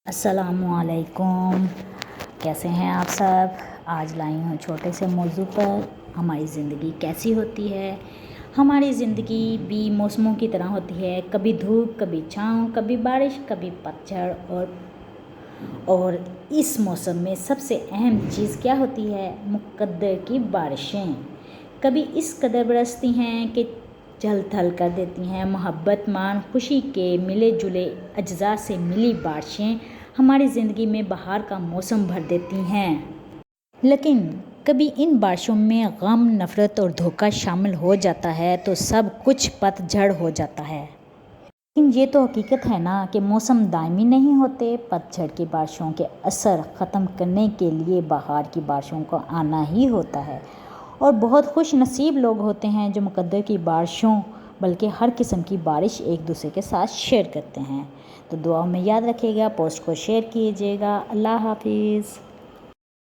السلام علیکم، کیسے ہیں آپ سب؟ آج لائی ہوں چھوٹے سے موضوع پر ہماری زندگی کیسی ہوتی ہے۔ ہماری زندگی بھی موسموں کی طرح ہوتی ہے، کبھی دھوپ، کبھی چھاؤں، کبھی بارش، کبھی پتجھڑ اور اس موسم میں سب سے اہم چیز کیا ہوتی ہے؟ مقدر کی بارشیں کبھی اس قدر برستی ہیں کہ جل تھل کر دیتی ہیں۔ محبت، مان، خوشی کے ملے جلے اجزاء سے ملی بارشیں ہماری زندگی میں بہار کا موسم بھر دیتی ہیں، لیکن کبھی ان بارشوں میں غم، نفرت اور دھوکہ شامل ہو جاتا ہے تو سب کچھ پت جھڑ ہو جاتا ہے۔ لیکن یہ تو حقیقت ہے نا کہ موسم دائمی نہیں ہوتے۔ پت جھڑ کی بارشوں کے اثر ختم کرنے کے لیے بہار کی بارشوں کو آنا ہی ہوتا ہے، اور بہت خوش نصیب لوگ ہوتے ہیں جو مقدر کی بارشوں بلکہ ہر قسم کی بارش ایک دوسرے کے ساتھ شیئر کرتے ہیں۔ تو دعاؤں میں یاد رکھیے گا، پوسٹ کو شیئر کیجیے گا۔ اللہ حافظ۔